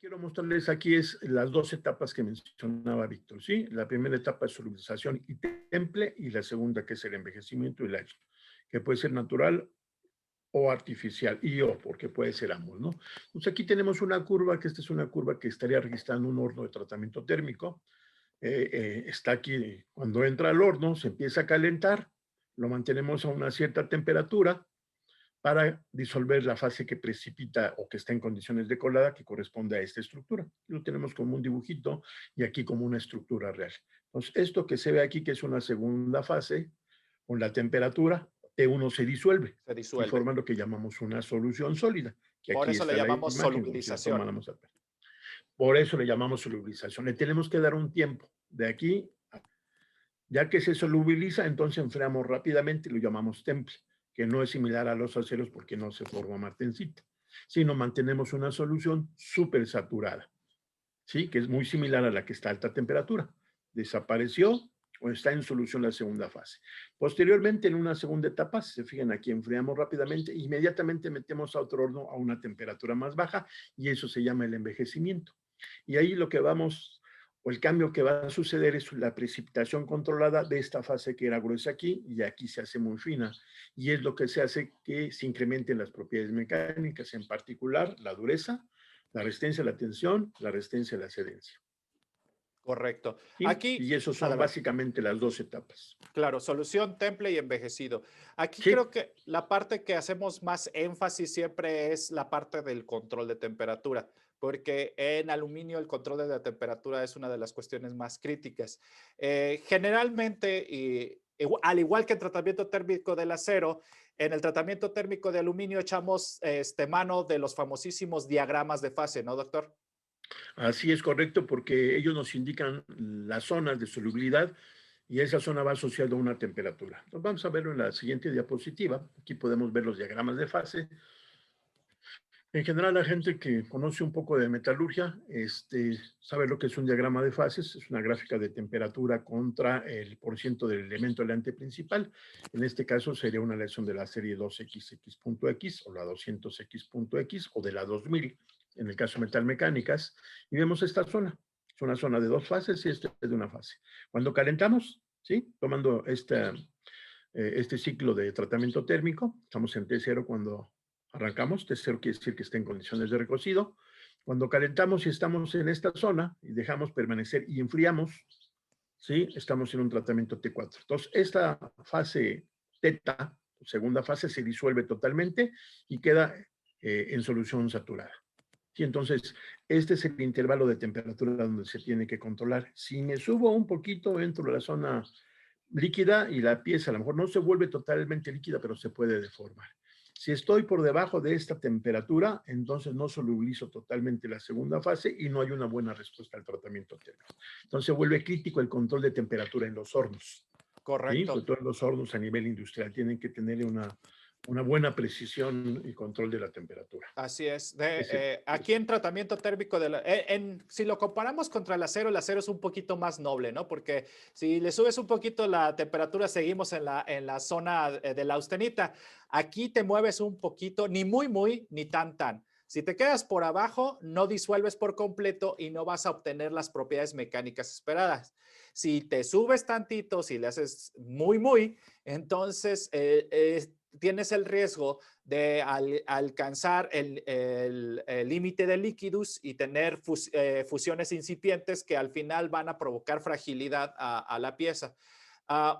Quiero mostrarles aquí es las dos etapas que mencionaba Víctor, ¿sí? La primera etapa es solubilización y temple, y la segunda que es el envejecimiento y el año, que puede ser natural o artificial, porque puede ser ambos, ¿no? Pues aquí tenemos una curva, que esta es una curva que estaría registrando un horno de tratamiento térmico. Está aquí, cuando entra al horno, se empieza a calentar, lo mantenemos a una cierta temperatura, para disolver la fase que precipita o que está en condiciones de colada que corresponde a esta estructura. Lo tenemos como un dibujito y aquí como una estructura real. Entonces, esto que se ve aquí, que es una segunda fase, con la temperatura, T1 se disuelve Se y disuelve. forma lo que llamamos una solución sólida, que Por aquí eso le está la llamamos imagen, como si la solubilización. tomáramos a ver. Por eso le llamamos solubilización. Le tenemos que dar un tiempo de aquí, ya que se solubiliza, entonces enfriamos rápidamente y lo llamamos temple, que no es similar a los aceros porque no se forma martensita, sino mantenemos una solución súper saturada, ¿sí? Que es muy similar a la que está a alta temperatura. Desapareció o está en solución la segunda fase. Posteriormente, en una segunda etapa, si se fijan aquí, enfriamos rápidamente, inmediatamente metemos a otro horno a una temperatura más baja y eso se llama el envejecimiento. Y ahí lo que vamos, o el cambio que va a suceder es la precipitación controlada de esta fase que era gruesa aquí y aquí se hace muy fina. Y es lo que se hace que se incrementen las propiedades mecánicas, en particular la dureza, la resistencia a la tensión, la resistencia a la cedencia. Correcto. ¿Sí? Aquí, Y esos son adelante. básicamente las dos etapas. Claro, solución, temple y envejecido. Aquí Sí, creo que la parte que hacemos más énfasis siempre es la parte del control de temperatura, porque en aluminio el control de la temperatura es una de las cuestiones más críticas. Generalmente, al igual que el tratamiento térmico del acero, en el tratamiento térmico de aluminio echamos mano de los famosísimos diagramas de fase, ¿no, doctor? así es correcto, porque ellos nos indican las zonas de solubilidad y esa zona va asociada a una temperatura. Entonces vamos a verlo en la siguiente diapositiva. Aquí podemos ver los diagramas de fase. En general, la gente que conoce un poco de metalurgia, sabe lo que es un diagrama de fases. Es una gráfica de temperatura contra el porciento del elemento delante principal. En este caso sería una aleación de la serie 2XX.X o la 200X.X o de la 2000, en el caso de metalmecánicas. Y vemos esta zona. Es una zona de dos fases y esta es de una fase. Cuando calentamos, ¿sí? Tomando este ciclo de tratamiento térmico, estamos en T0 cuando arrancamos. T0 quiere decir que está en condiciones de recocido. Cuando calentamos y estamos en esta zona y dejamos permanecer y enfriamos, ¿sí? Estamos en un tratamiento T4. Entonces, esta fase teta, segunda fase, se disuelve totalmente y queda en solución saturada. Sí, entonces, este es el intervalo de temperatura donde se tiene que controlar. Si me subo un poquito, entro a la zona líquida y la pieza a lo mejor no se vuelve totalmente líquida, pero se puede deformar. Si estoy por debajo de esta temperatura, entonces no solubilizo totalmente la segunda fase y no hay una buena respuesta al tratamiento térmico. Entonces se vuelve crítico el control de temperatura en los hornos. ¿Sí? Correcto. Pues todos los hornos a nivel industrial tienen que tener una buena precisión y control de la temperatura. Así es. Ese, Aquí en tratamiento térmico, si lo comparamos contra el acero es un poquito más noble, ¿no? Porque si le subes un poquito la temperatura, seguimos en la zona de la austenita. Aquí te mueves un poquito, ni muy, muy, ni tan, tan. Si te quedas por abajo, no disuelves por completo y no vas a obtener las propiedades mecánicas esperadas. Si te subes tantito, si le haces muy, muy, entonces tienes el riesgo de alcanzar el límite de líquidos y tener fusiones incipientes que al final van a provocar fragilidad a la pieza.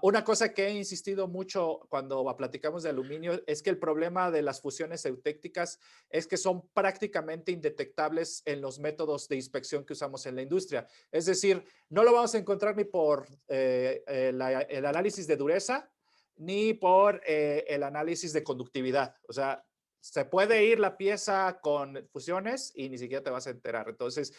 Una cosa que he insistido mucho cuando platicamos de aluminio es que el problema de las fusiones eutécticas es que son prácticamente indetectables en los métodos de inspección que usamos en la industria. Es decir, no lo vamos a encontrar ni por el análisis de dureza, ni por el análisis de conductividad. O sea, se puede ir la pieza con fusiones y ni siquiera te vas a enterar. Entonces,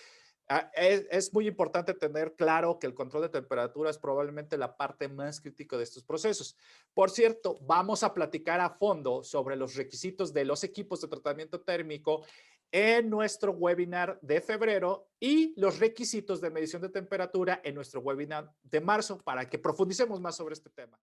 es muy importante tener claro que el control de temperatura es probablemente la parte más crítica de estos procesos. Por cierto, vamos a platicar a fondo sobre los requisitos de los equipos de tratamiento térmico en nuestro webinar de febrero y los requisitos de medición de temperatura en nuestro webinar de marzo para que profundicemos más sobre este tema.